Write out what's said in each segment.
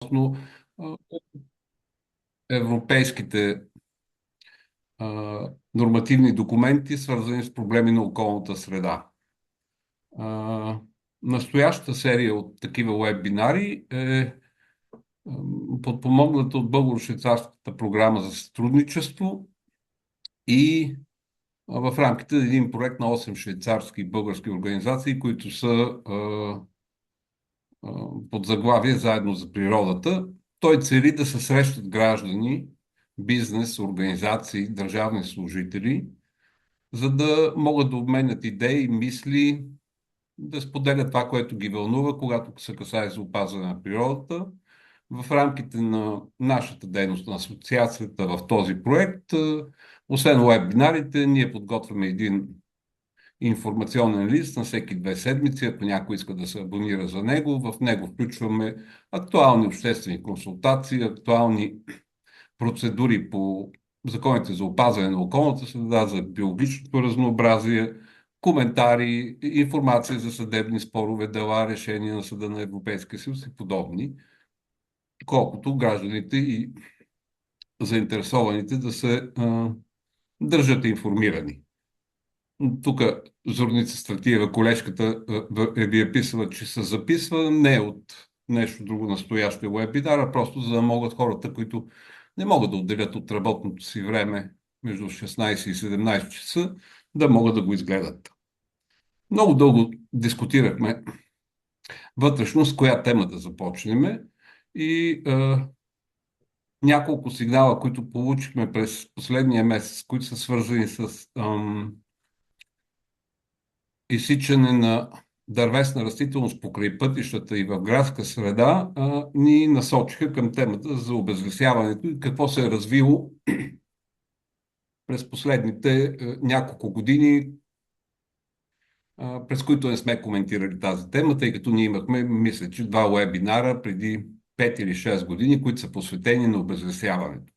относно а, европейските нормативни документи, свързани с проблеми на околната среда. Настоящата серия от такива вебинари е подпомогната от Българо-швейцарската програма за сътрудничество и в рамките на един проект на 8 швейцарски и български организации, които са под заглавие "Заедно за природата". Той цели да се срещат граждани, бизнес, организации, държавни служители, за да могат да обменят идеи, мисли, да споделят това, което ги вълнува, когато се касае за опазване на природата. В рамките на нашата дейност на асоциацията в този проект, освен вебинарите, ние подготвяме един информационен лист на всеки 2 седмици, ако някой иска да се абонира за него. В него включваме актуални обществени консултации, актуални процедури по законите за опазване на околната среда, за биологичното разнообразие, коментари, информация за съдебни спорове, дела, решения на Съда на Европейския съюз и подобни, колкото гражданите и заинтересованите да се държат информирани. Тук Зорница Стратиева, колежката, ви е писала, че се записва не от нещо друго настояще вебинар, а просто за да могат хората, които не могат да отделят от работното си време между 16 и 17 часа, да могат да го изгледат. Много дълго дискутирахме вътрешно с коя тема да започнем и няколко сигнала, които получихме през последния месец, които са свързани с изсичане на дървесна растителност покрай пътищата и в градска среда, ни насочиха към темата за обезлесяването и какво се е развило през последните няколко години, през които не сме коментирали тази тема, тъй като ние имахме, мисля, че 2 вебинара преди 5 или 6 години, които са посветени на обезлесяването.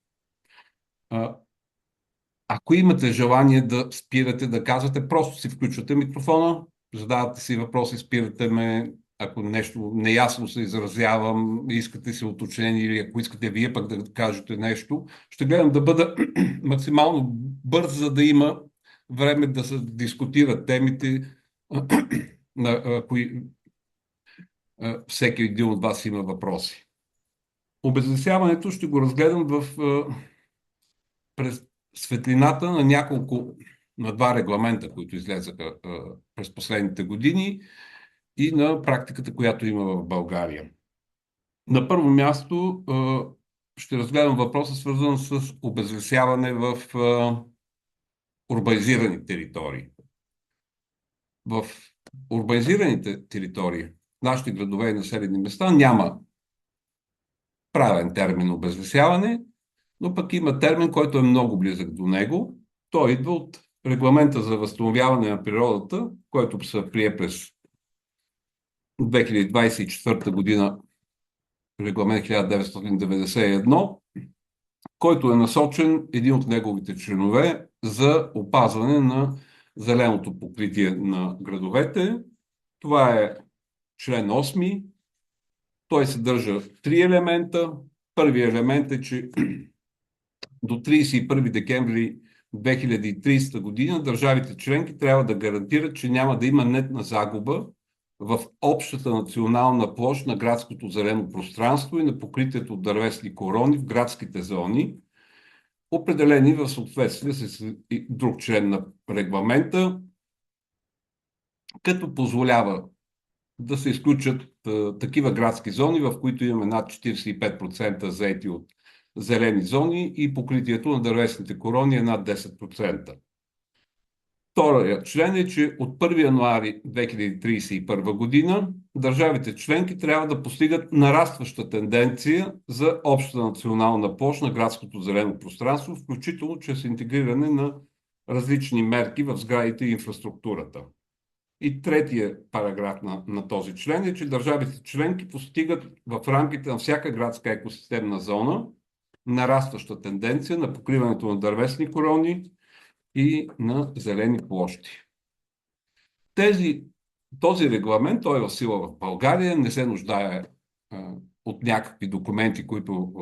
Ако имате желание да спирате, да казвате, просто си включвате микрофона, задавате си въпроси, спирате ме, ако нещо неясно се изразявам, искате си уточнение или ако искате вие пък да кажете нещо, ще гледам да бъда максимално бърз, за да има време да се дискутират темите, на кои всеки един от вас има въпроси. Обезлесяването ще го разгледам през светлината на на 2 регламента, които излезаха през последните години и на практиката, която има в България. На първо място ще разгледам въпроса, свързан с обезлесяване в урбанизирани територии. В урбанизираните територии, нашите градове и населени места, няма правен термин обезлесяване, но пък има термин, който е много близък до него. Той идва от Регламента за възстановяване на природата, който се прие през 2024 година, регламент 1991, който е насочен, един от неговите членове, за опазване на зеленото покритие на градовете. Това е член 8. Той съдържа 3 елемента. Първият елемент е, че до 31 декември 2030 година държавите членки трябва да гарантират, че няма да има нетна загуба в общата национална площ на градското зелено пространство и на покритието от дървесни корони в градските зони, определени в съответствие с друг член на регламента, като позволява да се изключат такива градски зони, в които имаме над 45% заети от зелени зони и покритието на дървесните корони е над 10%. Вторият член е, че от 1 януари 2031 година държавите членки трябва да постигат нарастваща тенденция за обща национална площ на градското зелено пространство, включително чрез интегриране на различни мерки в сградите и инфраструктурата. И третия параграф на този член е, че държавите членки постигат в рамките на всяка градска екосистемна зона нарастваща тенденция на покриването на дървесни корони и на зелени площи. Този регламент, той е в сила в България, не се нуждае от някакви документи, които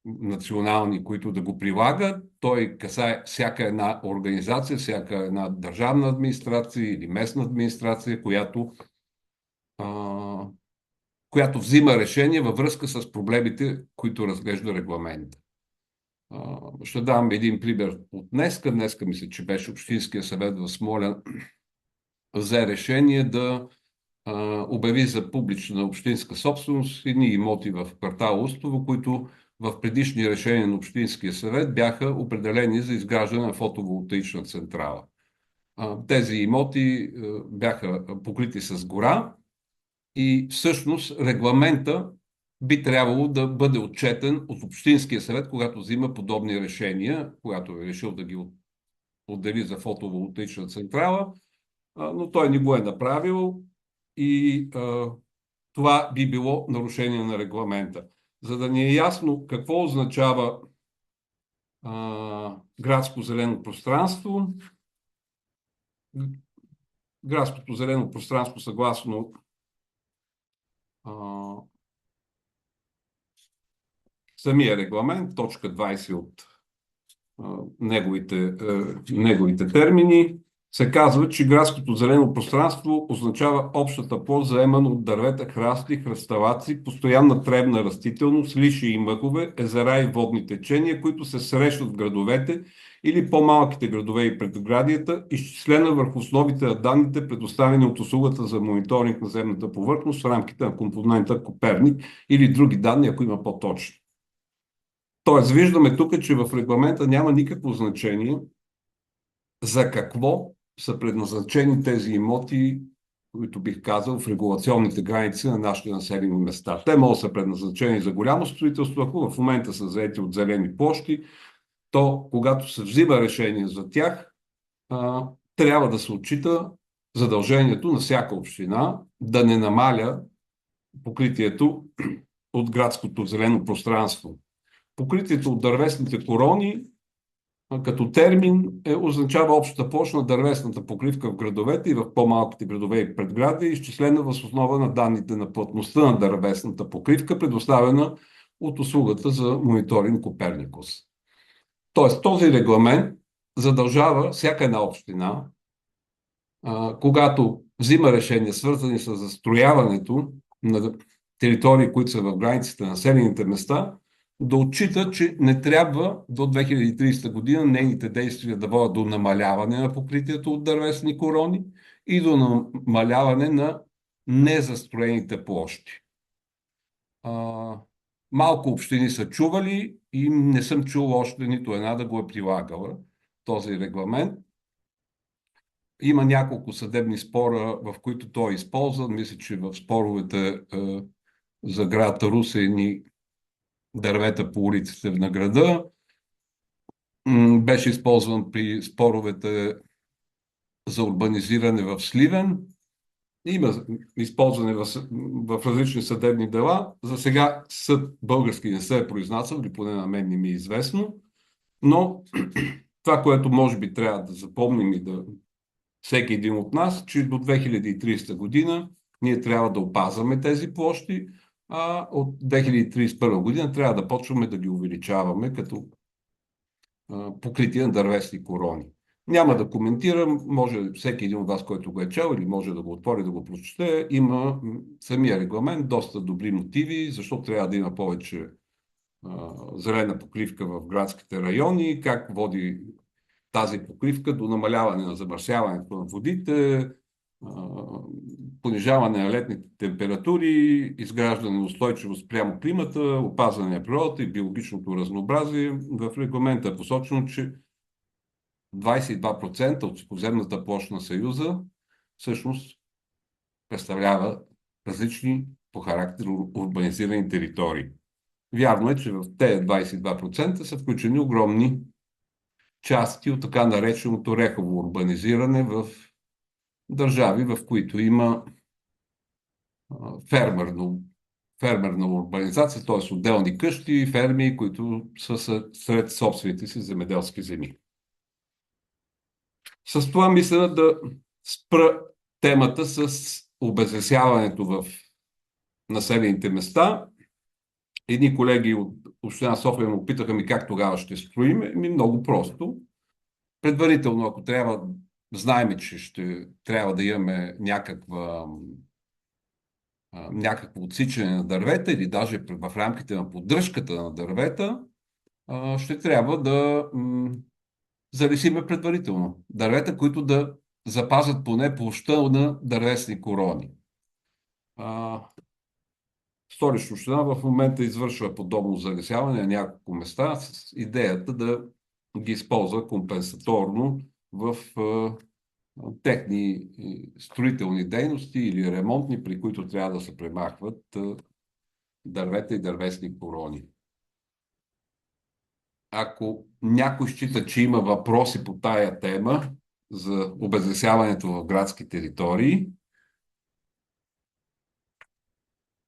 национални, които да го прилагат. Той касае всяка една организация, всяка една държавна администрация или местна администрация, която взима решение във връзка с проблемите, които разглежда регламента. Ще дам един пример от днеска. Днеска мисля, че беше Общинския съвет в Смолян взе решение да обяви за публична общинска собственост едни имоти в квартал Устово, които в предишни решения на Общинския съвет бяха определени за изграждане на фотоволтаична централа. Тези имоти бяха покрити с гора и всъщност регламента би трябвало да бъде отчетен от Общинския съвет, когато взима подобни решения, когато е решил да ги отдели за фотоволтаична централа, но той не го е направил и това би било нарушение на регламента. За да ни е ясно какво означава градско зелено пространство, градското зелено пространство съгласно самия регламент, точка 20 от неговите термини, се казва, че градското зелено пространство означава общата площ, заемана от дървета, храсти, хръсталаци, постоянна тревна растителност, лиши и мъхове, езера и водни течения, които се срещат в градовете или по-малките градове и предградията, изчислена върху основите на данните, предоставени от услугата за мониторинг на земната повърхност в рамките на компонента Коперник или други данни, ако има по-точно. Тоест, виждаме тук, че в регламента няма никакво значение за какво са предназначени тези имоти, които бих казал в регулационните граници на нашите населени места. Те могат да са предназначени за голямо строителство, ако в момента са заети от зелени площи, то когато се взима решение за тях, трябва да се отчита задължението на всяка община да не намаля покритието от градското зелено пространство. Покритието от дървесните корони като термин означава общата площ на дървесната покривка в градовете и в по-малките градове и предгради, изчислена въз основа на данните на плътността на дървесната покривка, предоставена от услугата за мониторинг Коперникус. Тоест, този регламент задължава всяка една община, когато взима решения, свързани с застрояването на територии, които са в границите на населените места, да отчита, че не трябва до 2030 година нейните действия да водят до намаляване на покритието от дървесни корони и до намаляване на незастроените площи. Малко общини са чували и не съм чул още нито една да го е прилагала този регламент. Има няколко съдебни спора, в които той е използван. Мисля, че в споровете за град Русе ни дървета по улиците на града. Беше използван при споровете за урбанизиране в Сливен. Има използване в различни съдебни дела. За сега съд български не се е произнасял, или поне на мен не ми е известно. Но това, което може би трябва да запомним и да всеки един от нас, че до 2030 година ние трябва да опазваме тези площи, а от 2031 година трябва да почваме да ги увеличаваме като покритие на дървесни корони. Няма да коментирам, може всеки един от вас, който го е чел или може да го отвори, да го прочете, има самия регламент, доста добри мотиви, защо трябва да има повече зелена покривка в градските райони, как води тази покривка до намаляване на замърсяването на водите, понижаване на летните температури, изграждане на устойчивост прямо климата, опазване на природата и биологичното разнообразие. В регламента е посочено, че 22% от сухоземната площ на Съюза всъщност представлява различни по характер урбанизирани територии. Вярно е, че в тези 22% са включени огромни части от така нареченото рехово урбанизиране в държави, в които има фермерна урбанизация, т.е. отделни къщи, ферми, които са сред собствените си земеделски земи. С това мисля да спра темата с обезлесяването в населените места Едни колеги от Община София му питаха ми как тогава ще строим. Много просто. Предварително, ако трябва, знаем, че ще трябва да имаме някакво отсичане на дървета или даже в рамките на поддръжката на дървета, ще трябва да залесиме предварително. Дървета, които да запазят поне площта на дървесни корони. Столична община в момента извършва подобно залесяване на няколко места с идеята да ги използва компенсаторно в техни строителни дейности или ремонтни, при които трябва да се премахват дървета и дървесни корони. Ако някой счита, че има въпроси по тая тема за обезлесяването в градски територии,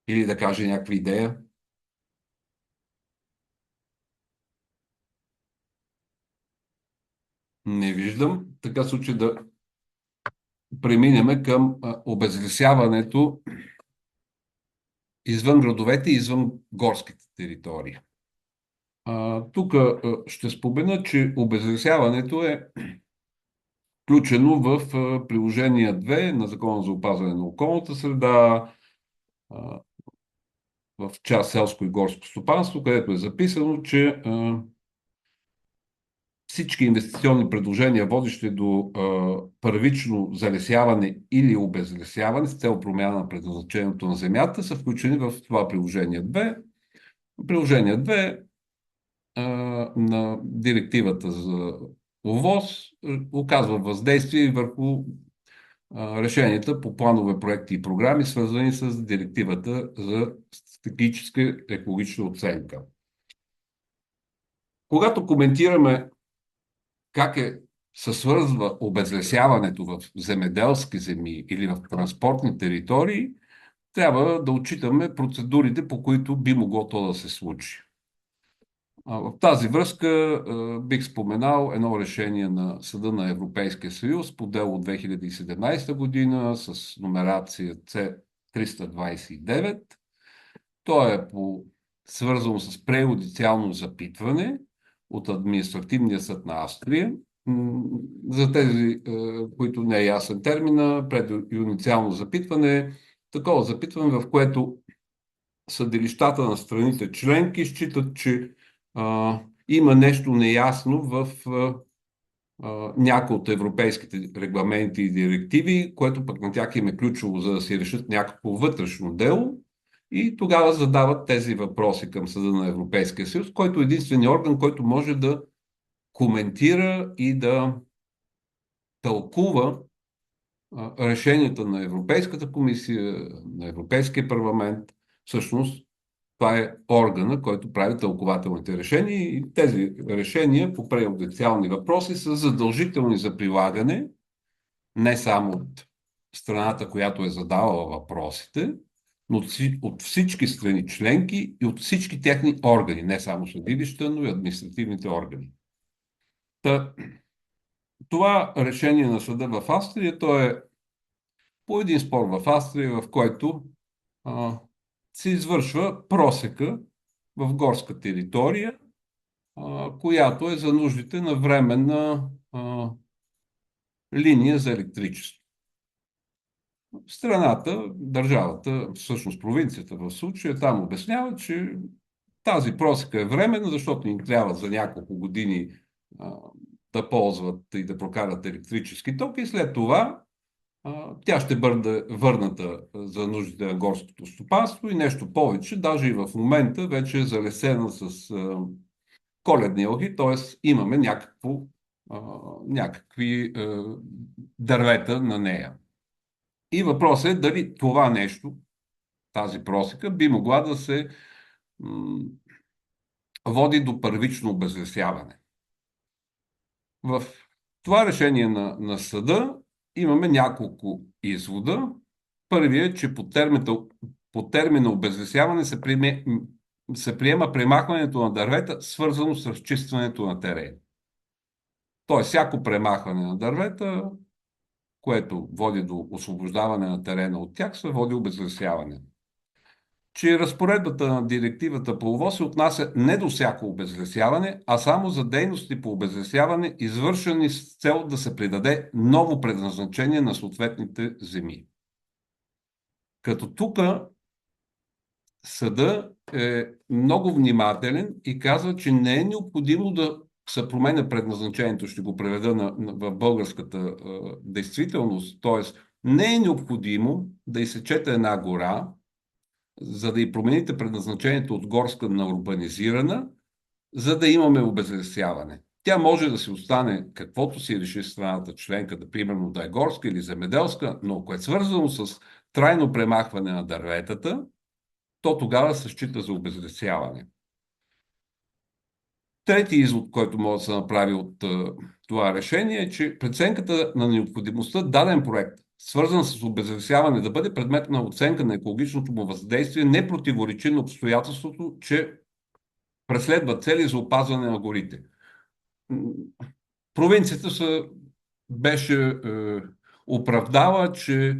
или да каже някаква идея. Не виждам. В така случай да преминем към обезлесяването извън градовете и извън горските територии. Тук ще спомена, че обезлесяването е включено в приложение 2 на Закона за опазване на околната среда, в част селско и горско стопанство, където е записано, че всички инвестиционни предложения, водещи до първично залесяване или обезлесяване с цел промяна на предназначението на земята, са включени в това приложение 2. Приложение 2 на директивата за ОВОз оказва въздействие върху решенията по планове, проекти и програми, свързани с директивата за стратегическа екологична оценка. Когато коментираме как се свързва обезлесяването в земеделски земи или в транспортни територии, трябва да отчитаме процедурите, по които би могло то да се случи. В тази връзка бих споменал едно решение на Съда на Европейския съюз по дело от 2017 година с номерация C329. То е свързано с преюдициално запитване от Административния съд на Австрия. За тези, които не е ясен термина, предюдициално запитване, такова запитване, в което съдилищата на страните членки считат, че има нещо неясно в някои от европейските регламенти и директиви, което пък на тях им е ключово, за да си решат някакво вътрешно дело. И тогава задават тези въпроси към Съда на Европейския съюз, който е единственият орган, който може да коментира и да тълкува решенията на Европейската комисия, на Европейския парламент. Всъщност, това е органа, който прави тълкователните решения и тези решения по преюдициални въпроси са задължителни за прилагане не само от страната, която е задавала въпросите, но от всички страни членки и от всички техни органи, не само съдилища, но и административните органи. Това решение на съда в Австрия, то е по един спор в Австрия, в който се извършва просека в горска територия, която е за нуждите на временна линия за електричество. Страната, държавата, всъщност провинцията в случая, там обяснява, че тази просека е временна, защото им трябва за няколко години да ползват и да прокарат електрически ток и след това тя ще бъде върната за нуждите на горското стопанство и нещо повече. Даже и в момента вече е залесена с коледни елхи, т.е. имаме някакви дървета на нея. И въпросът е дали това нещо, тази просека, би могла да се води до първично обезлесяване. В това решение на съда имаме няколко извода. Първият е, че по термина обезлесяване се приема премахването на дървета, свързано с разчистването на терен. Тоест, всяко премахване на дървета, което води до освобождаване на терена от тях, се води обезлесяване. че разпоредбата на директивата по ОВОС се отнася не до всяко обезлесяване, а само за дейности по обезлесяване, извършени с цел да се придаде ново предназначение на съответните земи. Като тук съда е много внимателен и казва, че не е необходимо да се променя предназначението, ще го преведа в българската действителност, т.е. не е необходимо да изсечете една гора, за да й промените предназначението от горска на урбанизирана, за да имаме обезлесяване. Тя може да си остане каквото си реши страната членка, да примерно да е горска или земеделска, но ако е свързано с трайно премахване на дърветата, то тогава се счита за обезлесяване. Трети извод, който може да се направи от това решение е, че преценката на необходимостта даден проект, свързан с обезлесяване, да бъде предмет на оценка на екологичното му въздействие, не противоречи на обстоятелството, че преследва цели за опазване на горите. Провинцията беше оправдава, че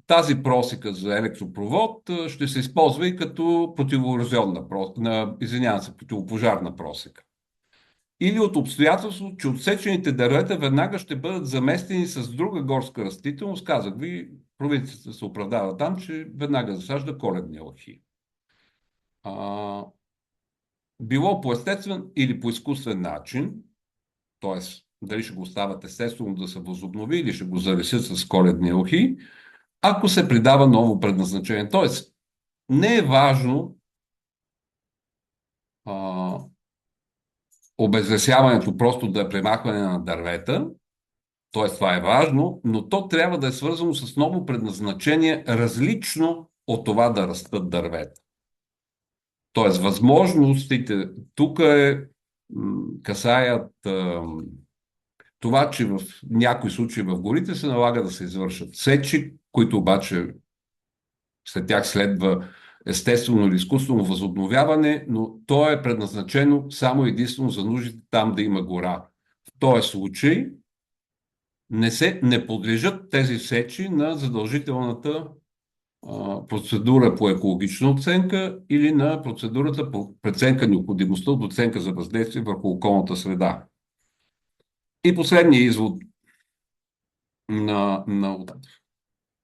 тази просека за електропровод ще се използва и като противопожарна просека. Или от обстоятелство, че отсечените дървета веднага ще бъдат заместени с друга горска растителност. Казах ви, провинцията се оправдава там, че веднага засажда коледни лъхи. Било по естествен или по изкуствен начин, т.е. дали ще го остават естествено да се възобнови или ще го залесят с коледни лъхи, ако се придава ново предназначение. Т.е. не е важно обезлесяването просто да е премахване на дървета, т.е. това е важно, но то трябва да е свързано с ново предназначение, различно от това да растат дървета. Т.е. възможностите тук касаят това, че в някои случаи в горите се налага да се извършат сечи, които обаче след тях следва естествено или изкуствено възобновяване, но то е предназначено само единствено за нуждите там да има гора. В този случай не подлежат тези сечи на задължителната процедура по екологична оценка или на процедурата по преценка необходимостта от оценка за въздействие върху околната среда. И последният извод на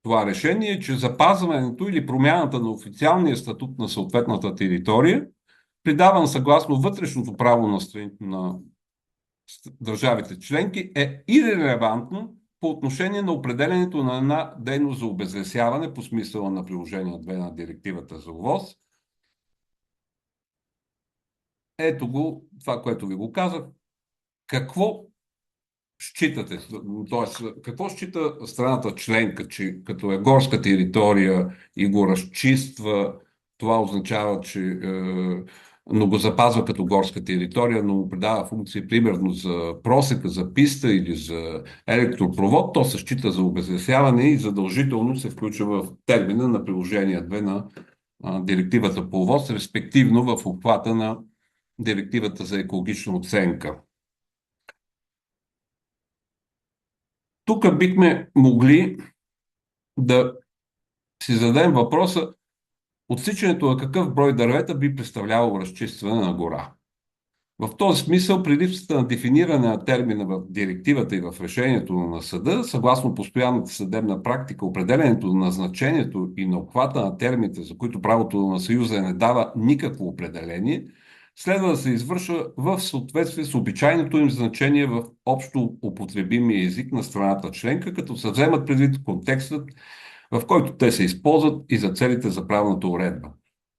това решение е, че запазването или промяната на официалния статут на съответната територия, придаван съгласно вътрешното право на държавите членки, е ирелевантно по отношение на определенето на една дейност за обезлесяване по смисъла на приложение 2 на директивата за ОВОС. Ето го, това, което ви го казах. Какво считате, т.е. какво счита страната членка, че като е горска територия и го разчиства, това означава, че но го запазва като горска територия, но му придава функции, примерно за просека, за писта или за електропровод, то се счита за обезлесяване и задължително се включва в термина на приложение 2 на директивата по ОВОС, респективно в обхвата на директивата за екологична оценка. Тук бихме могли да си зададем въпроса, отсичането на какъв брой дървета би представлявало разчистване на гора. В този смисъл, при липсата на дефиниране на термина в директивата и в решението на съда, съгласно постоянната съдебна практика, определенето на назначението и на обхвата на термините, за които правото на Съюза не дава никакво определение, следва да се извършва в съответствие с обичайното им значение в общо употребимия език на страната членка, като се вземат предвид контекстът, в който те се използват и за целите за правната уредба.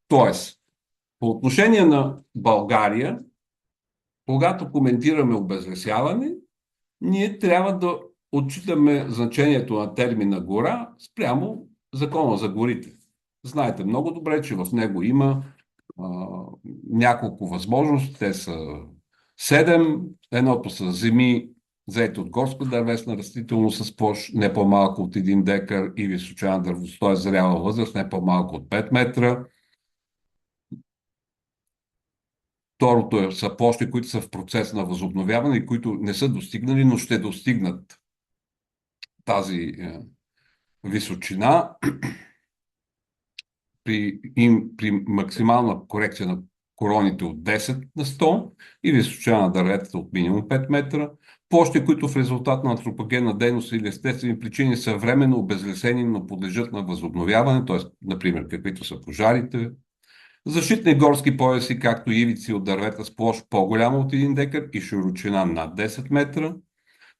Тоест, по отношение на България, когато коментираме обезлесяване, ние трябва да отчитаме значението на термина гора спрямо Закона за горите. Знаете много добре, че в него има няколко възможности. Те са 7. Едното са земи, заети от горска дървесна растителност с площ не по-малко от 1 декар и височина дървостой зряла възраст не по-малко от 5 метра. Второто са площи, които са в процес на възобновяване и които не са достигнали, но ще достигнат тази височина. при максимална корекция на короните от 10 на 100 и височина на дърветата от минимум 5 метра, площи, които в резултат на антропогенна дейност или естествени причини са временно обезлесени, но подлежат на възобновяване, т.е. например каквито са пожарите, защитни горски пояси, както и ивици от дървета с площ по-голяма от 1 декар и широчина над 10 метра,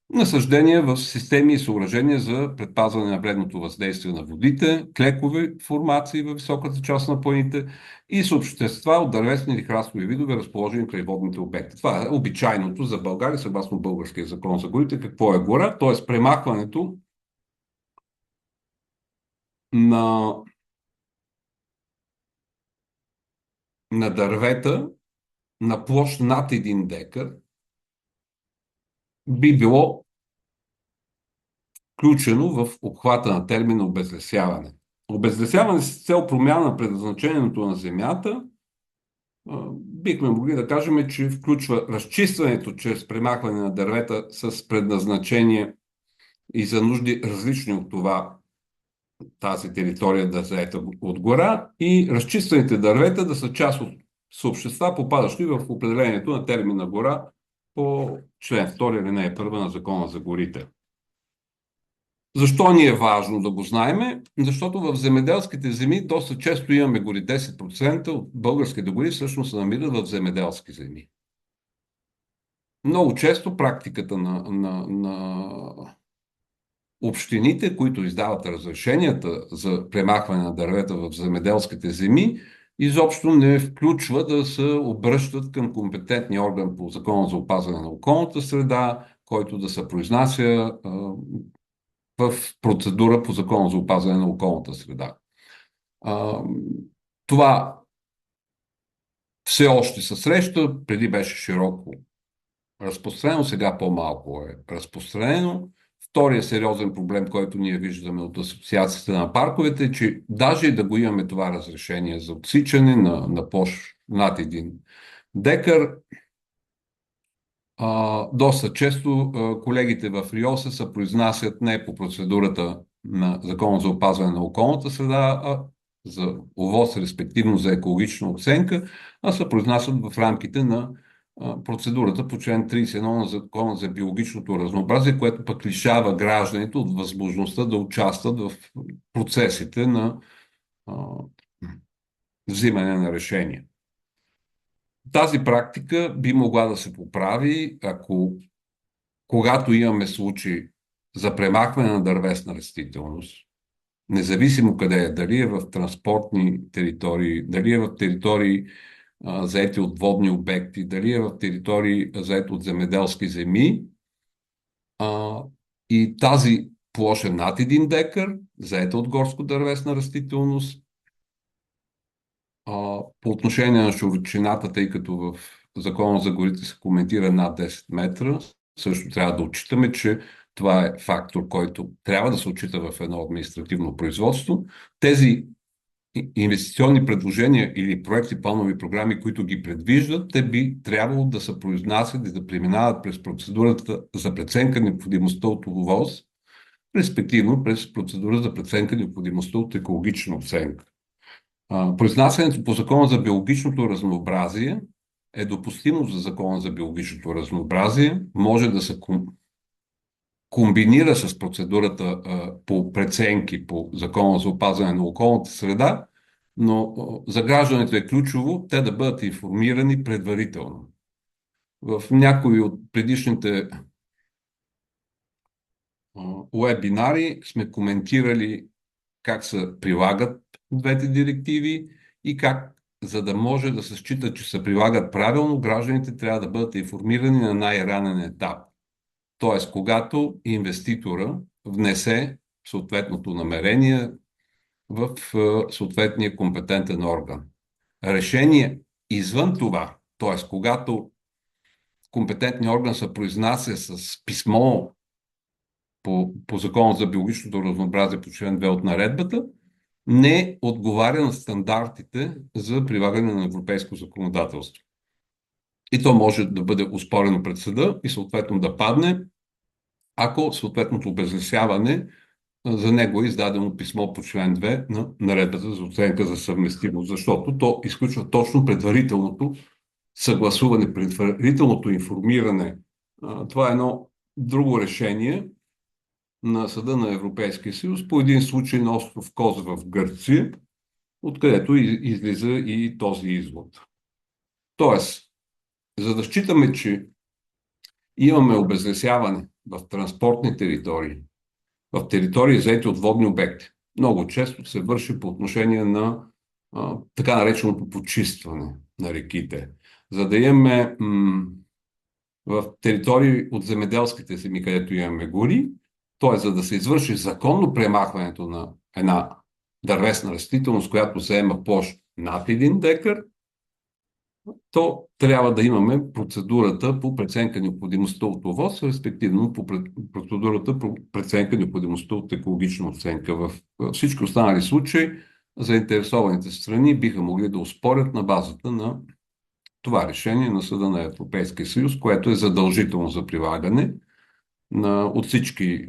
насъждения в системи и съоръжения за предпазване на вредното въздействие на водите, клекови формации във високата част на планините и съобщества от дървесни или храстови видове, разположени край водните обекти. Това е обичайното за България, съгласно българския закон за горите. Какво е гора? Т.е. премахването на, на дървета на площ над 1 декар би било включено в обхвата на термина обезлесяване. Обезлесяване с цел промяна на предназначението на земята, бихме могли да кажем, че включва разчистването чрез премахване на дървета с предназначение и за нужди различни от това тази територия да заета от гора и разчиствените дървета да са част от съобщества, попадащи в определението на термина гора по член 2, алинея 1 на Закона за горите. Защо ни е важно да го знаеме? Защото в земеделските земи доста често имаме гори. 10% от българските гори всъщност се намират в земеделски земи. Много често практиката на общините, които издават разрешенията за премахване на дървета в земеделските земи, изобщо не включва да се обръщат към компетентния орган по Закона за опазване на околната среда, който да се произнася в процедура по Закона за опазване на околната среда. Това все още се среща, преди беше широко разпространено, сега по-малко е разпространено. Втория сериозен проблем, който ние виждаме от Асоциацията на парковете, е, че даже и да го имаме това разрешение за отсичане на площ над 1 декар, доста често колегите в РИОСа се произнасят не по процедурата на Закона за опазване на околната среда, а за ОВОС, респективно за екологична оценка, а се произнасят в рамките на процедурата по член 31 на Закона за биологичното разнообразие, което пък лишава гражданите от възможността да участват в процесите на взимане на решения. Тази практика би могла да се поправи, ако когато имаме случаи за премахване на дървесна растителност, независимо къде е, дали е в транспортни територии, дали е в територии заети от водни обекти, дали е в територии заети от земеделски земи, и тази площ е над 1 декар, заета от горско-дървесна растителност, по отношение на широчината, тъй като в Закона за горите се коментира над 10 метра, също трябва да отчитаме, че това е фактор, който трябва да се отчита в едно административно производство. Тези инвестиционни предложения или проекти, планови програми, които ги предвиждат, те би трябвало да се произнасят и да преминават през процедурата за преценка на необходимостта от ОВОС, респективно през процедура за преценка на необходимостта от екологична оценка. Произнасянето по Закона за биологичното разнообразие е допустимо за Закона за биологичното разнообразие, може да се комбинира с процедурата по преценки по Закона за опазване на околната среда, но за гражданите е ключово те да бъдат информирани предварително. В някои от предишните уебинари сме коментирали как се прилагат двете директиви и как, за да може да се счита, че се прилагат правилно, гражданите трябва да бъдат информирани на най-ранен етап. Тоест, когато инвеститора внесе съответното намерение в съответния компетентен орган. Решение извън това, т.е. когато компетентният орган се произнася с писмо по Закона за биологичното разнообразие по член 2 от наредбата, не отговаря на стандартите за прилагане на европейско законодателство. И то може да бъде оспорено пред съда и съответно да падне, ако съответното обезлесяване за него е издадено писмо по член 2 на наредбата за оценка за съвместимост, защото то изключва точно предварителното съгласуване, предварителното информиране. Това е едно друго решение на Съда на Европейския съюз по един случай на остров Коз в Гърция, откъдето излиза и този извод. Тоест, за да считаме, че имаме обезлесяване в транспортни територии, в територии заети от водни обекти, много често се върши по отношение на така нареченото почистване на реките. За да имаме в територии от земеделските земи, където имаме гори, т.е. за да се извърши законно премахването на една дървесна растителност, която заема площ над 1 декар, то трябва да имаме процедурата по преценка необходимостта от ОВОС, респективно по процедурата по преценка необходимостта от екологична оценка. В всички останали случаи заинтересованите страни биха могли да оспорят на базата на това решение на Съда на Европейския съюз, което е задължително за прилагане от всички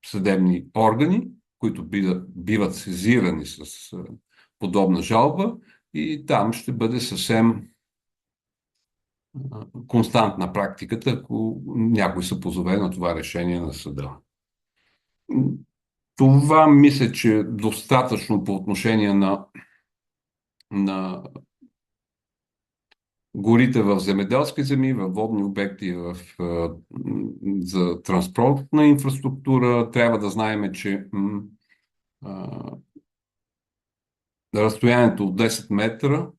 съдебни органи, които биват сезирани с подобна жалба, и там ще бъде съвсем константна практиката, ако някой се позове на това решение на съда. Това мисля, че е достатъчно по отношение на горите в земеделски земи, в водни обекти, за транспортна инфраструктура. Трябва да знаем, че разстоянието от 10 метра,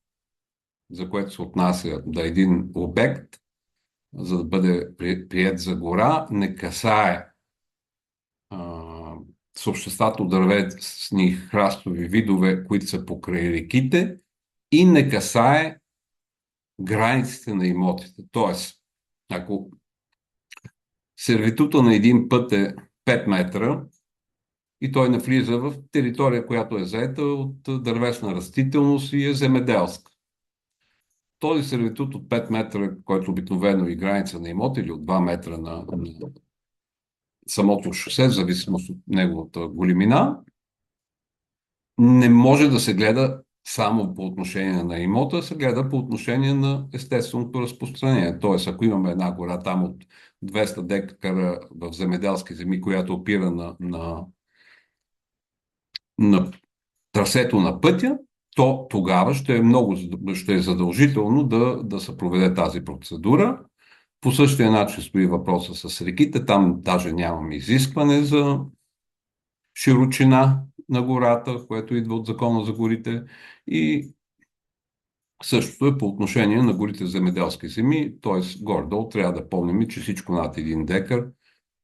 за което се отнася да един обект, за да бъде прият за гора, не касае съобществата от дървесни храстови видове, които са покрай реките, и не касае границите на имотите. Тоест, ако сервитута на един път е 5 метра и той навлиза в територия, която е заета от дървесна растителност и е земеделска, този сервитут от 5 метра, който обикновено и граница на имот, или от 2 метра на самото шосе, в зависимост от неговата големина, не може да се гледа само по отношение на имота, се гледа по отношение на естественото разпространение. Тоест, ако имаме една гора там от 200 декара в земеделски земи, която опира на трасето на пътя, то тогава ще е задължително да се проведе тази процедура. По същия начин стои въпроса с реките. Там даже нямаме изискване за широчина на гората, което идва от Закона за горите. И същото е по отношение на горите земеделски земи, т.е. горе-долу трябва да помним, че всичко над 1 декар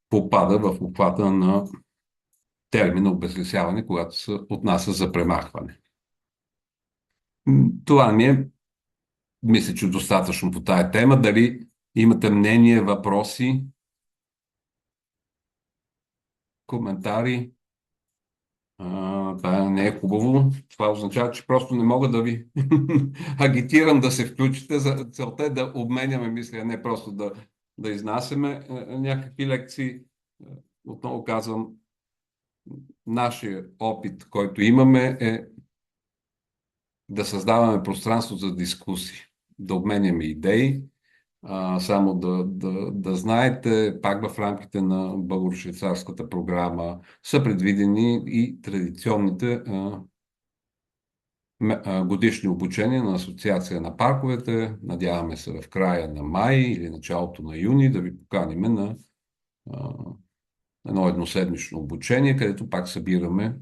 попада в обхвата на термина обезлесяване, когато се отнася за премахване. Това ми е, мисля, че достатъчно по тая тема. Дали имате мнение, въпроси, коментари? Това не е хубаво. Това означава, че просто не мога да ви агитирам да се включите. За целта е да обменяме мисли, а не просто да изнасяме някакви лекции. Отново казвам, нашия опит, който имаме, е да създаваме пространство за дискусии, да обменяме идеи. Само да знаете, пак в рамките на българо-швейцарската програма са предвидени и традиционните годишни обучения на Асоциация на парковете. Надяваме се в края на май или началото на юни да ви поканим на едно едноседмично обучение, където пак събираме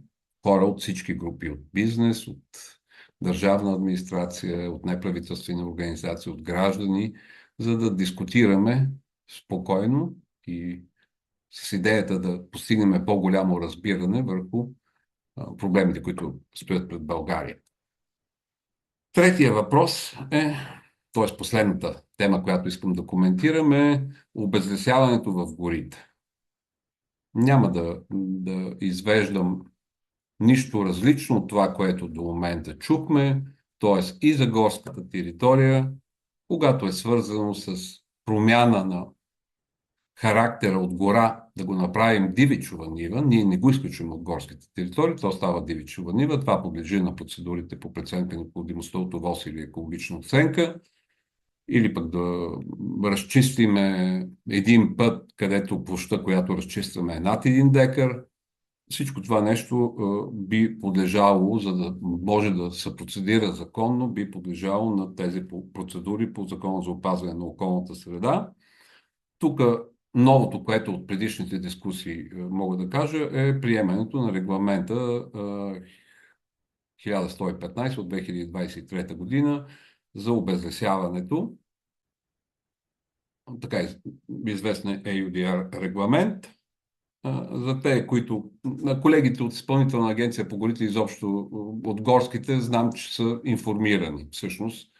хора от всички групи, от бизнес, от държавна администрация, от неправителствени организации, от граждани, за да дискутираме спокойно и с идеята да постигнем по-голямо разбиране върху проблемите, които стоят пред България. Третия въпрос т.е. последната тема, която искам да коментирам, е обезлесяването в горите. Няма да извеждам нищо различно от това, което до момента чухме, т.е. и за горската територия, когато е свързано с промяна на характера от гора да го направим дивечова нива, ние не го изключваме от горските територии, то става дивечова нива, това подлежи на процедурите по преценка на необходимостта от ОВОС или екологична оценка, или пък да разчистиме един път, където площта, която разчистваме е над 1 декар. Всичко това нещо би подлежало, за да може да се процедира законно, би подлежало на тези процедури по Закона за опазване на околната среда. Тук новото, което от предишните дискусии мога да кажа, е приемането на регламента 1115 от 2023 година за обезлесяването, така известен AUDR регламент. За те, които, на колегите от Изпълнителна агенция по горите, изобщо от горските, знам, че са информирани. Всъщност,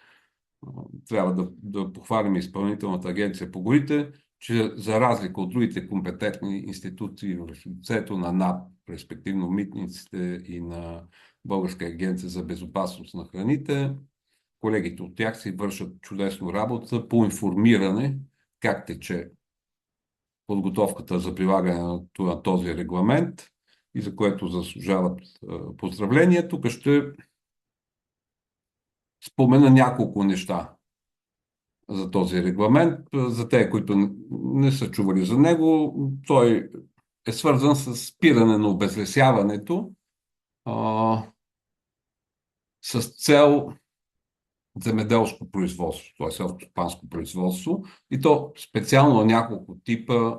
трябва да похвалим Изпълнителната агенция по горите, че за разлика от другите компетентни институции в лицето на НАП, респективно митниците и на Българска агенция за безопасност на храните, колегите от тях си вършат чудесно работа по информиране как тече подготовката за прилагането на този регламент и за което заслужават поздравления. Тук ще спомена няколко неща за този регламент. За те, които не са чували за него, той е свързан с спиране на обезлесяването с цел земеделско производство, т.е. селскостопанско производство, и то специално на няколко типа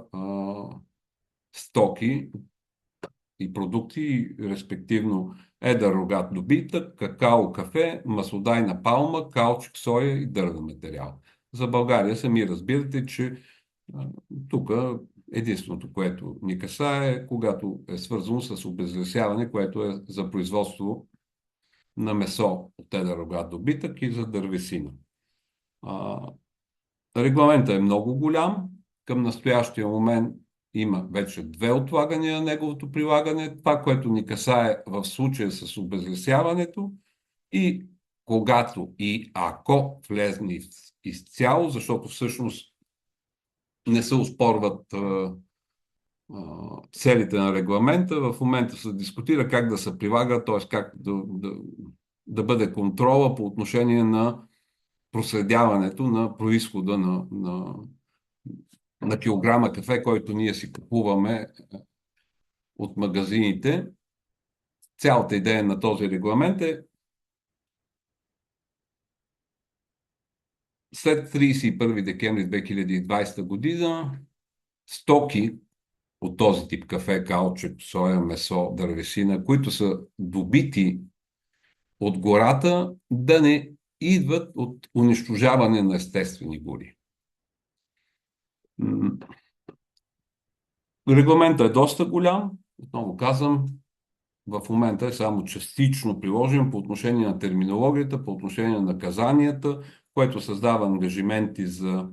стоки и продукти, респективно едър рогат добитък, какао, кафе, маслодайна палма, каучук, соя и дървен материал. За България сами разбирате, че тук единственото, което ни касае, е когато е свързано с обезлесяване, което е за производство на месо от едър рогат добитък и за дървесина. Регламентът е много голям. Към настоящия момент има вече 2 отлагания на неговото прилагане. Това, което ни касае в случая с обезлесяването и когато и ако влезне изцяло, защото всъщност не се оспорват целите на регламента. В момента се дискутира как да се прилага, т.е. как да бъде контрола по отношение на проследяването на произхода на килограма кафе, който ние си купуваме от магазините. Цялата идея на този регламент е след 31 декември 2020 година стоки от този тип кафе, каучук, соя, месо, дървесина, които са добити от гората, да не идват от унищожаване на естествени гори. Регламентът е доста голям, отново казвам, в момента е само частично приложен по отношение на терминологията, по отношение на наказанията, което създава ангажименти за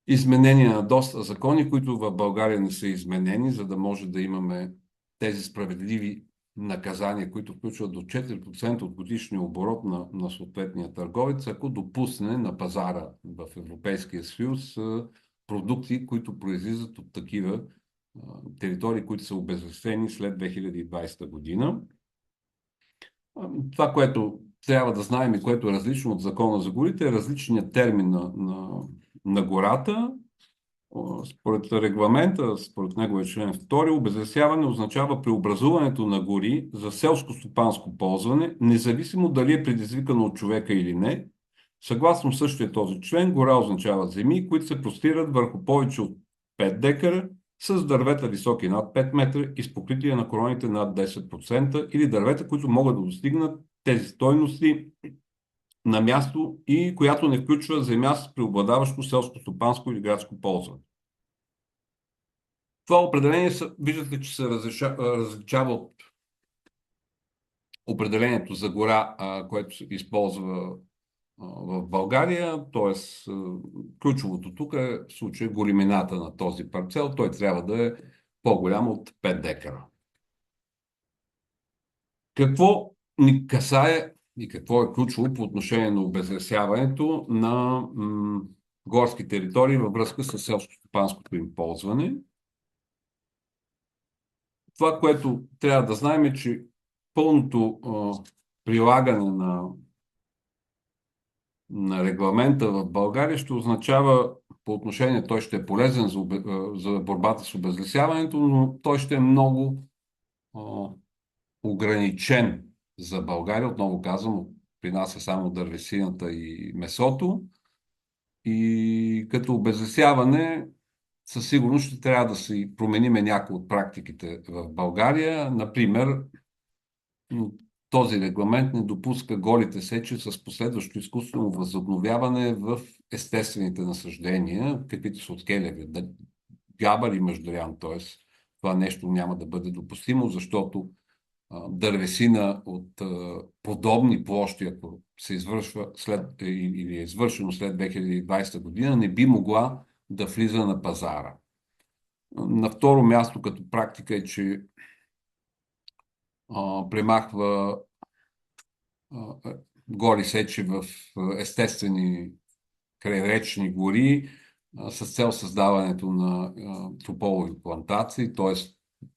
изменение на доста закони, които в България не са изменени, за да може да имаме тези справедливи наказания, които включват до 4% от годишния оборот на съответния търговец, ако допусне на пазара в Европейския съюз продукти, които произлизат от такива територии, които са обезлесени след 2020 година. Това, което трябва да знаем и което е различно от Закона за горите, е различният термин на гората. Според регламента, според неговия член 2, обезлесяване означава преобразуването на гори за селско-стопанско ползване, независимо дали е предизвикано от човека или не. Съгласно същия този член, гора означава земи, които се простират върху повече от 5 декара, с дървета високи над 5 метра и с покритие на короните над 10% или дървета, които могат да достигнат тези стойности на място и която не включва земя с преобладаващо селско-стопанско или градско ползване. Това определение виждате, че се различава от определението за гора, което се използва в България, т.е. ключовото тук е в случая големината на този парцел. Той трябва да е по-голям от 5 декара. Какво ни касае и какво е ключово по отношение на обезлесяването на горски територии във връзка с селско-стопанското им ползване. Това, което трябва да знаем, е, че пълното прилагане на регламента в България ще означава по отношение, той ще е полезен за борбата с обезлесяването, но той ще е много ограничен за България. Отново казвам, при нас е само дървесината и месото. И като обезлесяване със сигурност ще трябва да си промениме някои от практиките в България. Например, този регламент не допуска голите сечи с последващо изкуствено възобновяване в естествените насаждения, каквито са от келеви, габър и мъждорян. Т.е. това нещо няма да бъде допустимо, защото дървесина от подобни площи, ако се извършва или е извършено след 2020 година, не би могла да влиза на пазара. На второ място като практика е, че премахва гори сечи в естествени крайречни гори с цел създаването на тополови плантации, т.е.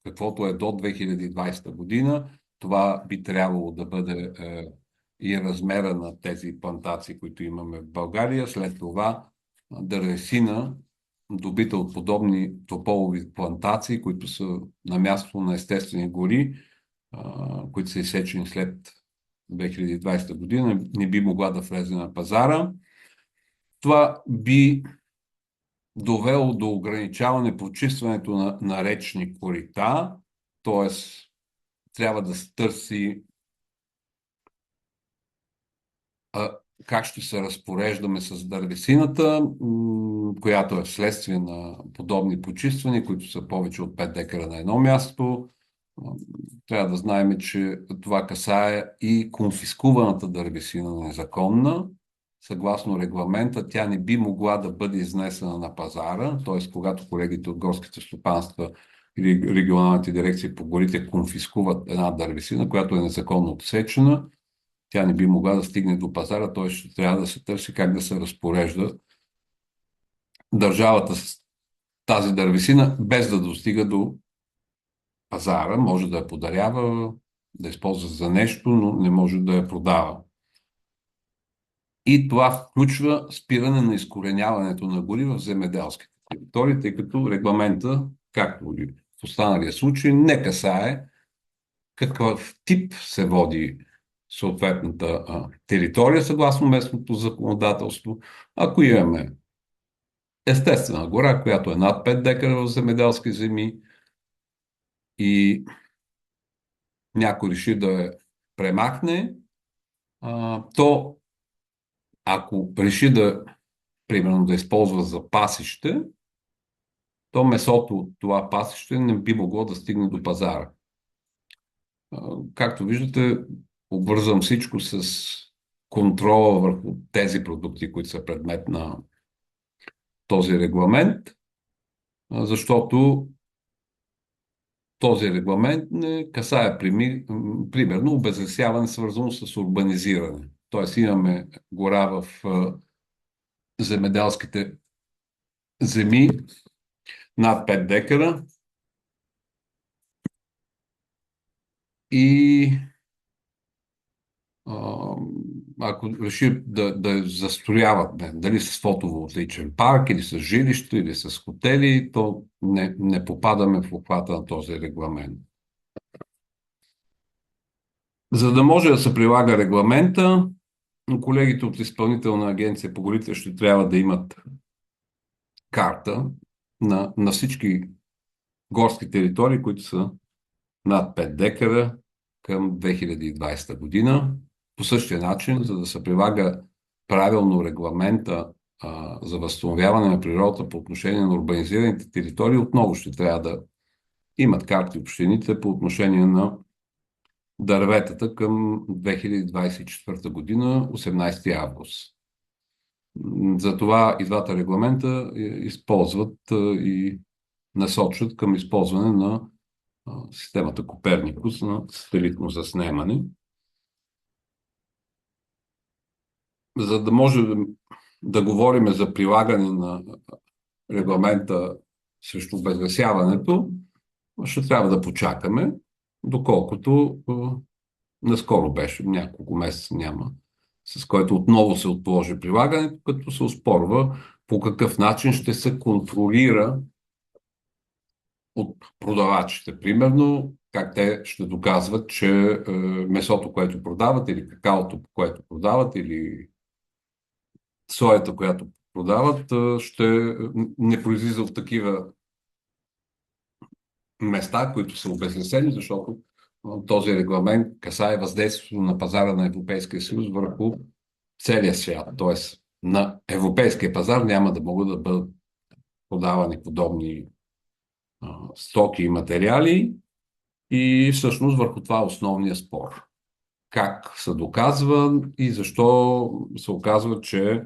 каквото е до 2020 година, това би трябвало да бъде и размера на тези плантации, които имаме в България. След това дървесина, добита от подобни тополови плантации, които са на място на естествени гори, които са изсечени след 2020 година, не би могла да влезе на пазара. Това би довело до ограничаване почистването на речни корита, т.е. трябва да се търси как ще се разпореждаме с дървесината, която е вследствие на подобни почиствания, които са повече от 5 декара на едно място. Трябва да знаем, че това касае и конфискуваната дървесина незаконна. Съгласно регламента, тя не би могла да бъде изнесена на пазара, т.е. когато колегите от горските стопанства или регионалните дирекции по горите конфискуват една дървесина, която е незаконно отсечена, тя не би могла да стигне до пазара, т.е. ще трябва да се търси как да се разпорежда държавата с тази дървесина, без да достига до пазара. Може да я подарява, да използва за нещо, но не може да я продава. И това включва спиране на изкореняването на гори в земеделските територии, тъй като регламента, както и в останалия случай, не касае какъв тип се води съответната територия, съгласно местното законодателство. Ако имаме естествена гора, която е над 5 декара в земеделски земи и някой реши да я премахне, то ако реши примерно да използва за пасище, то месото от това пасище не би могло да стигне до пазара. Както виждате, обвързвам всичко с контрола върху тези продукти, които са предмет на този регламент, защото този регламент не касае примерно обезлесяване, свързано с урбанизиране. Тоест имаме гора в земеделските земи над 5 декара и ако реши да застрояват, дали с фотоволтаичен парк, или с жилище, или с хотели, то не попадаме в обхвата на този регламент. За да може да се прилага регламента, колегите от Изпълнителна агенция по горите ще трябва да имат карта на всички горски територии, които са над 5 декара към 2020 година. По същия начин, за да се прилага правилно регламента за възстановяване на природата по отношение на урбанизираните територии, отново ще трябва да имат карти общините по отношение на дърветата към 2024 година, 18 август. Затова и двата регламента използват и насочват към използване на системата Коперникус на сателитно заснемане. За да може да говорим за прилагане на регламента срещу обезлесяването, ще трябва да почакаме, доколкото наскоро беше, няколко месеца няма, с който отново се отложи прилагането, като се оспорва по какъв начин ще се контролира от продавачите. Примерно, как те ще доказват, че месото, което продават, или какаото, което продават, или соята, която продават, ще не произлиза от такива места, които са обезлесени, защото този регламент касае въздействието на пазара на Европейския съюз върху целия свят. Тоест, на европейския пазар няма да могат да бъдат продавани подобни стоки и материали и всъщност върху това основния спор. Как се доказва и защо се оказва, че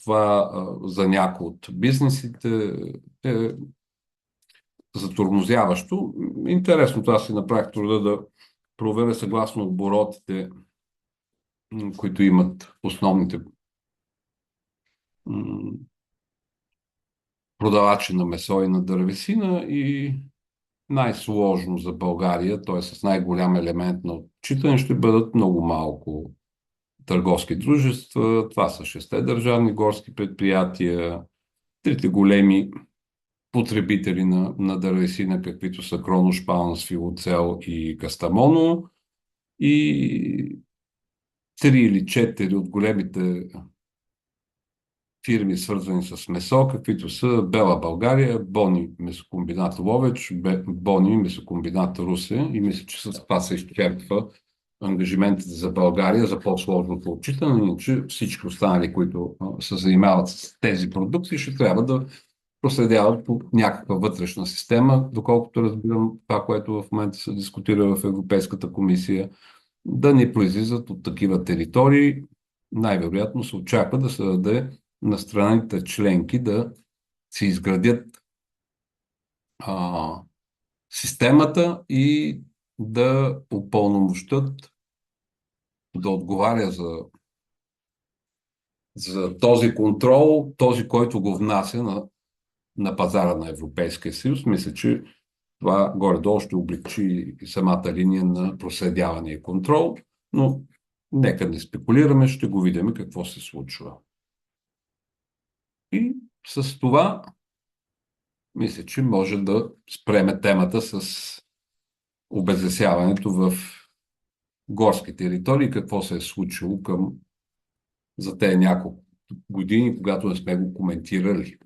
това за някои от бизнесите е затормозяващо. Интересното, аз си направих труда да проверя съгласно оборотите, които имат основните продавачи на месо и на дървесина, и най-сложно за България, т.е. с най-голям елемент на отчитане, ще бъдат много малко търговски дружества. Това са 6 държавни горски предприятия, 3 големи потребители на дървесина, каквито са Кроношпан, Свилоцел и Кастамоно, и 3 или 4 от големите фирми, свързани с месо, каквито са Бела България, Бони месокомбинат Ловеч, Бони месокомбинат Русе, и мисля, че с това се изчерпва ангажиментите за България за по-сложното отчитане, иначе всички останали, които се занимават с тези продукти, ще трябва да проследяват по някаква вътрешна система, доколкото разбирам това, което в момента се дискутира в Европейската комисия, да не произлизат от такива територии. Най-вероятно се очаква да се даде на страните членки да се изградят системата и да упълномощят да отговаря за този контрол, този, който го внася на пазара на Европейския съюз. Мисля, че това горе-долу ще облегчи и самата линия на проследяване и контрол, но нека не спекулираме, ще го видим какво се случва. И с това мисля, че може да спреме темата с обезлесяването в горски територии, какво се е случило за тези няколко години, когато не сме го коментирали.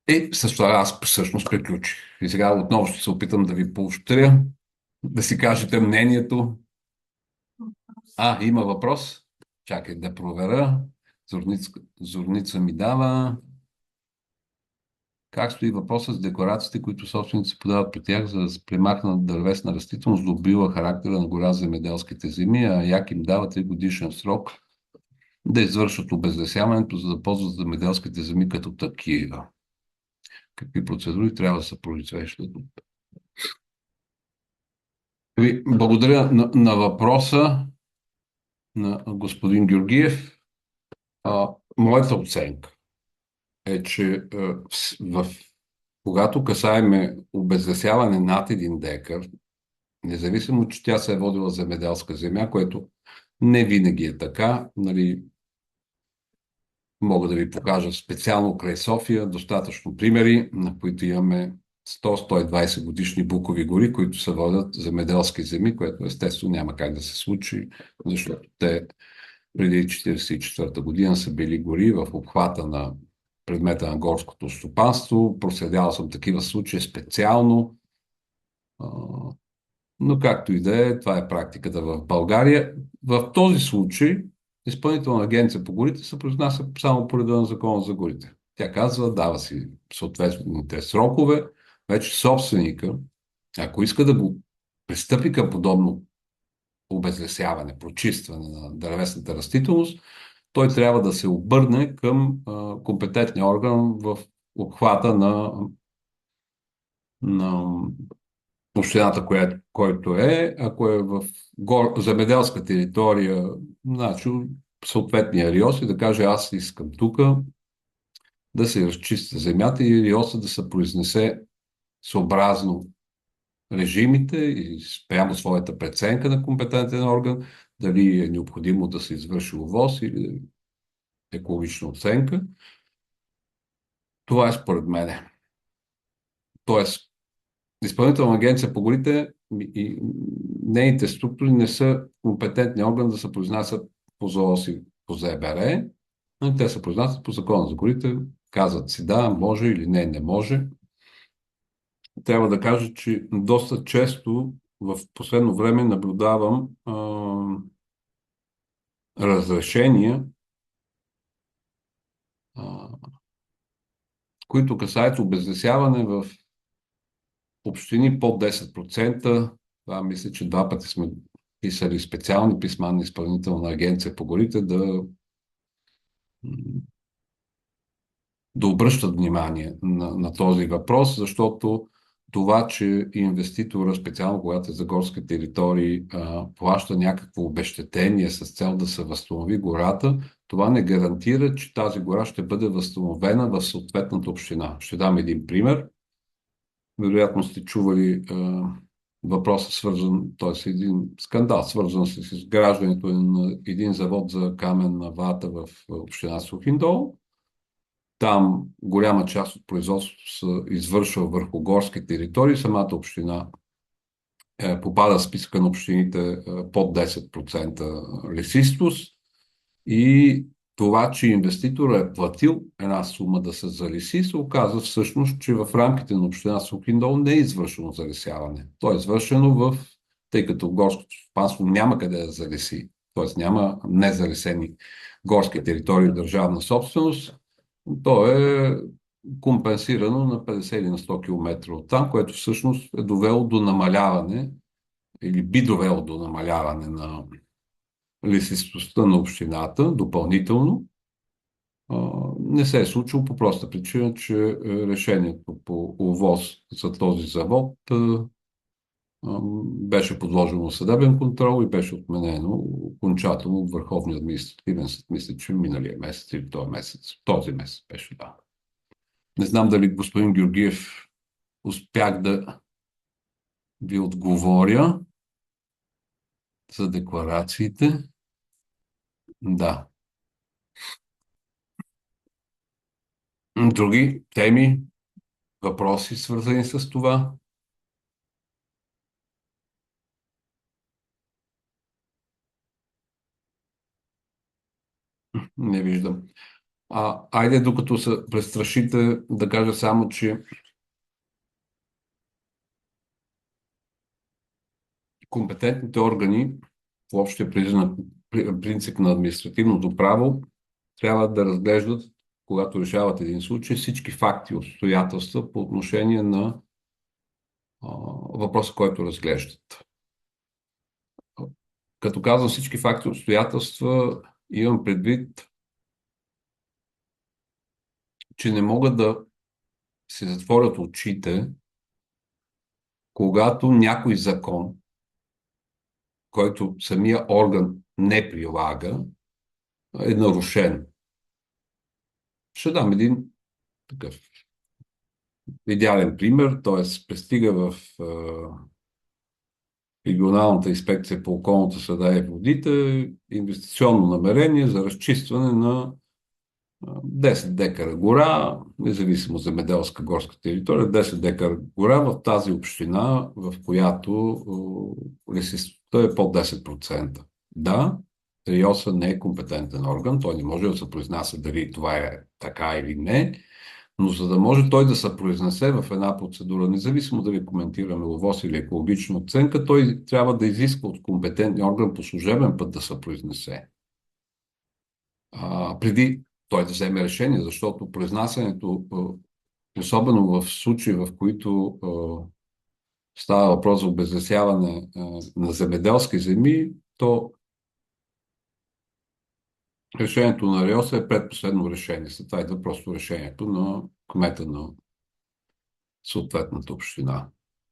И с това аз всъщност приключих. И сега отново ще се опитам да ви поощря, да си кажете мнението. Има въпрос. Чакай да проверя. Зорница ми дава. Как стои въпросът с декларациите, които собственици подават при тях, за да се премахнат дървесна растителност, добила характера на гора земеделските земи, а ЯК им дава 3-годишен срок да извършат обезлесяването, за да ползват земеделските земи като такива. Какви процедури трябва да се произвеждат? Благодаря на въпроса на господин Георгиев. Моята оценка е, че когато касаеме обезлесяване над 1 декар, независимо, че тя се е водила земеделска земя, което не винаги е така, нали, мога да ви покажа специално край София достатъчно примери, на които имаме 100-120 годишни букови гори, които се водят земеделски земи, което естествено няма как да се случи, защото те преди 1944 година са били гори в обхвата на предмета на горското стопанство. Проследявал съм такива случаи специално, но както и да е, това е практиката в България. В този случай Изпълнителна агенция по горите се произнася само по реда на Закона за горите. Тя казва, дава си съответните срокове, вече собственика, ако иска да го пристъпи към подобно обезлесяване, прочистване на дървесната растителност, той трябва да се обърне към компетентния орган в обхвата на общината, който е. Ако е в земеделска територия, значи съответния РИОС и да каже: аз искам тук да се разчисти земята и РИОСа да се произнесе съобразно режимите и спрямо своята преценка на компетентен орган, дали е необходимо да се извърши ОВОС или екологична оценка. Това е според мен. Тоест, Изпълнителна агенция по горите и нейните структури не са компетентни орган да се произнасят по ЗООС и по ЗБР, но те се произнасят по Закона за горите, казват си да, може или не, не може. Трябва да кажа, че доста често в последно време наблюдавам разрешения, а, които касаят обезлесяване в общини под 10%. Това мисля, че два пъти сме писали специални писма на Изпълнителна агенция по горите да обръщат внимание на този въпрос, защото това, че инвеститора, специално когато е за горски територии, плаща някакво обезщетение с цел да се възстанови гората, това не гарантира, че тази гора ще бъде възстановена в съответната община. Ще дам един пример. Вероятно сте чували въпроса свързан, т.е. един скандал, свързан с изграждането на един завод за каменна вата в община Сухиндол. Там голяма част от производството се извършва върху горски територии. Самата община попада в списъка на общините под 10% лесистост и това, че инвеститор е платил една сума да се залеси, се оказа всъщност, че в рамките на община Сухиндол не е извършено залесяване. То е извършено тъй като горското стопанство няма къде да залеси, т.е. няма незалесени горски територии държавна собственост, то е компенсирано на 50 или на 100 км от там, което всъщност е довело до намаляване или би довело до намаляване на лесистостта на общината допълнително. Не се е случило по проста причина, че решението по ОВОС за този завод беше подложено на съдебен контрол и беше отменено окончателно от Върховния административен съд. Мисля, че миналия месец или този месец беше, да. Не знам дали, господин Георгиев, успях да ви отговоря за декларациите. Да. Други теми, въпроси, свързани с това? Не виждам. Айде, докато се престрашите, да кажа само, че компетентните органи в общия принцип на административното право трябва да разглеждат, когато решават един случай, всички факти и обстоятелства по отношение на въпроса, който разглеждат. Като казвам всички факти и обстоятелства, имам предвид, че не могат да се затворят очите, когато някой закон, който самия орган не прилага, е нарушен. Ще дам един такъв идеален пример, т.е. пристига в регионалната инспекция по околната среда и водите инвестиционно намерение за разчистване на 10 декара гора, независимо земеделска горска територия, 10 декара гора в тази община, в която лесистостта е под 10%. Да, РИОСа не е компетентен орган, той не може да се произнася дали това е така или не, но за да може той да се произнесе в една процедура, независимо дали коментираме ОВОС или екологична оценка, той трябва да изисква от компетентния орган по служебен път да се произнесе. Преди той да вземе решение, защото произнасянето, особено в случаи, в които става въпрос за обезлесяване на земеделски земи, то решението на РИОС е предпоследно решение. След това идва просто решението на кмета на съответната община,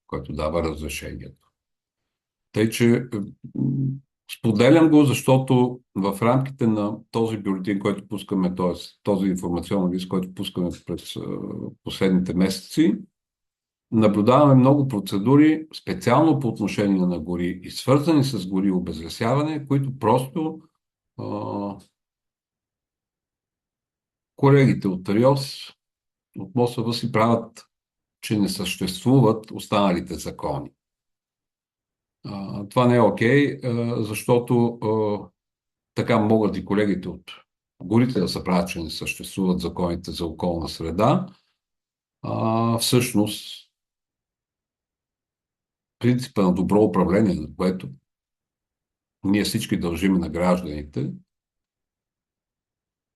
който дава разрешението. Тъй, че Споделям го, защото в рамките на този бюлетин, който пускаме, т.е. този информационен лист, който пускаме през последните месеци, наблюдаваме много процедури, специално по отношение на гори и свързани с гори и обезлесяване, които просто а, колегите от РИОС, от МОСВ си правят, че не съществуват останалите закони. Това не е окей, защото така могат и колегите от горите да се правят, че не съществуват законите за околна среда. Всъщност, принципа на добро управление, на което ние всички дължим на гражданите,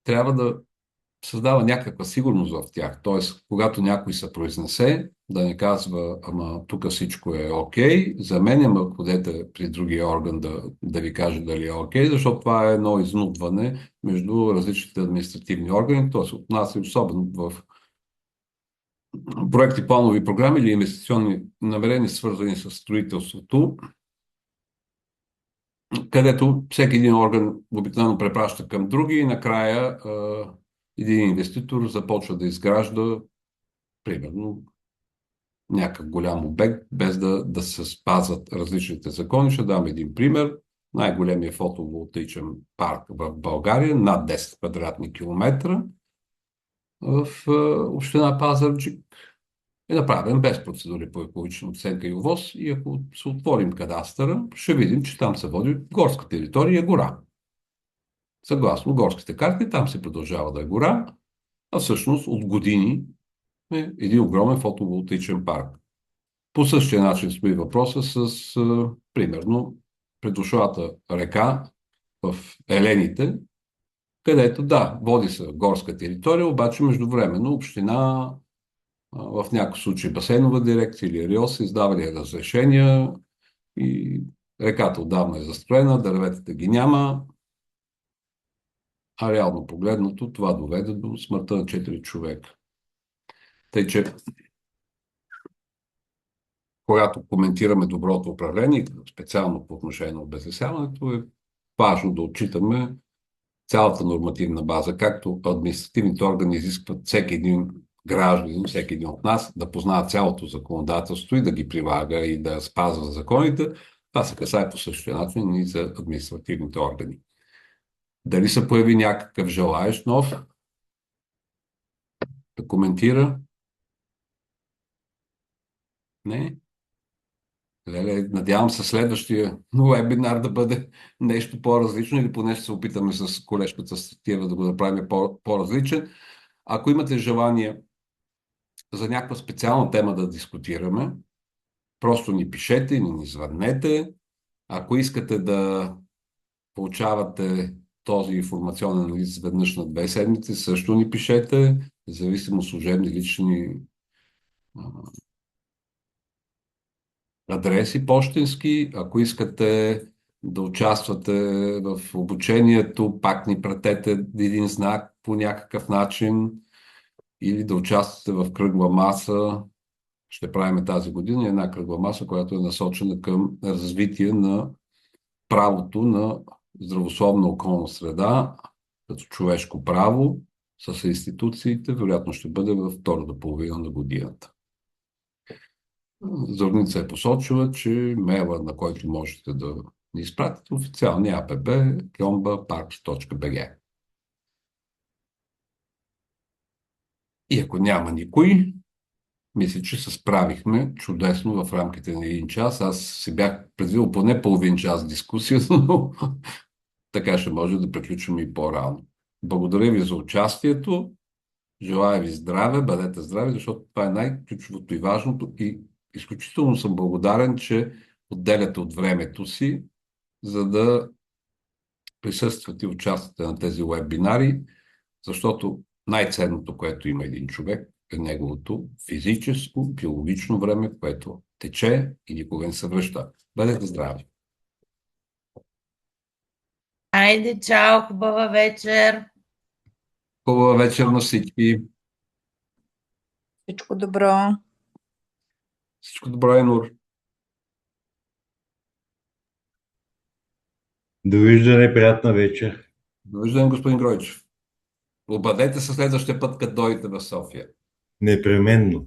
трябва да създава някаква сигурност в тях. Тоест, когато някой се произнесе, да не казва, ама тук всичко е окей, за мен, ама ходете при другия орган да ви каже дали е окей, защото това е едно изнудване между различните административни органи. То се отнася особено в проекти, планови програми или инвестиционни намерения, свързани с строителството, където всеки един орган обикновено препраща към други и накрая един инвеститор започва да изгражда, примерно, някакъв голям обект, без да се спазват различните закони. Ще дам един пример. Най-големият фотоволтаичен парк в България, над 10 квадратни километра, в община Пазарджик, е направен без процедури по екологична оценка и ОВОС, и ако се отворим кадастъра, ще видим, че там се води горска територия и е гора. Съгласно горските карти, там се продължава да е гора, а всъщност от години е един огромен фотоволтаичен парк. По същия начин стои въпроса с, примерно, предошлата река в Елените, където, да, води се горска територия, обаче междувременно община, в някакъв случай басейнова дирекция или РИОС са издавали разрешения и реката отдавна е застроена, дърветата ги няма, а реално погледнато това доведе до смъртта на 4 човека. Тъй, че когато коментираме доброто управление, специално по отношение на обезлесяването, е важно да отчитаме цялата нормативна база, както административните органи изискват всеки един гражданин, всеки един от нас да познава цялото законодателство и да ги прилага и да спазва законите. Това се касае по същия начин и за административните органи. Дали се появи някакъв желаещ нов да коментира? Не. Леле, надявам се следващия вебинар да бъде нещо по-различно или поне ще се опитаме с колежката Статиева да го направим по-различен. Ако имате желание за някаква специална тема да дискутираме, просто ни пишете, ни звъннете. Ако искате да получавате този информационен лист веднъж на 2 седмици, също ни пишете, независимо служебни лични адреси пощенски. Ако искате да участвате в обучението, пак ни пратете един знак по някакъв начин или да участвате в кръгла маса. Ще правим тази година една кръгла маса, която е насочена към развитие на правото на здравословна околна среда като човешко право с институциите. Вероятно ще бъде във втората половина на годината. Зорница е посочила, че мейла, на който можете да ни изпратите, официалния АПБ kiombaparks.bg. И ако няма никой, мисля, че се справихме чудесно в рамките на един час. Аз си бях предвидил поне половин час дискусия, но така ще може да приключим и по-рано. Благодаря ви за участието. Желая ви здраве, бъдете здрави, защото това е най-ключовото и важното. И изключително съм благодарен, че отделяте от времето си, за да присъствате и участвате на тези вебинари, защото най-ценното, което има един човек, е неговото физическо, биологично време, което тече и никога не се връща. Бъдете здрави! Айде, чао, хубава вечер! Хубава вечер на всички! Всичко добро! Всичко добро, Енур! Довиждане, приятна вечер. Довиждане, господин Гройчев. Обадете се следващия път, като дойдете в София. Непременно.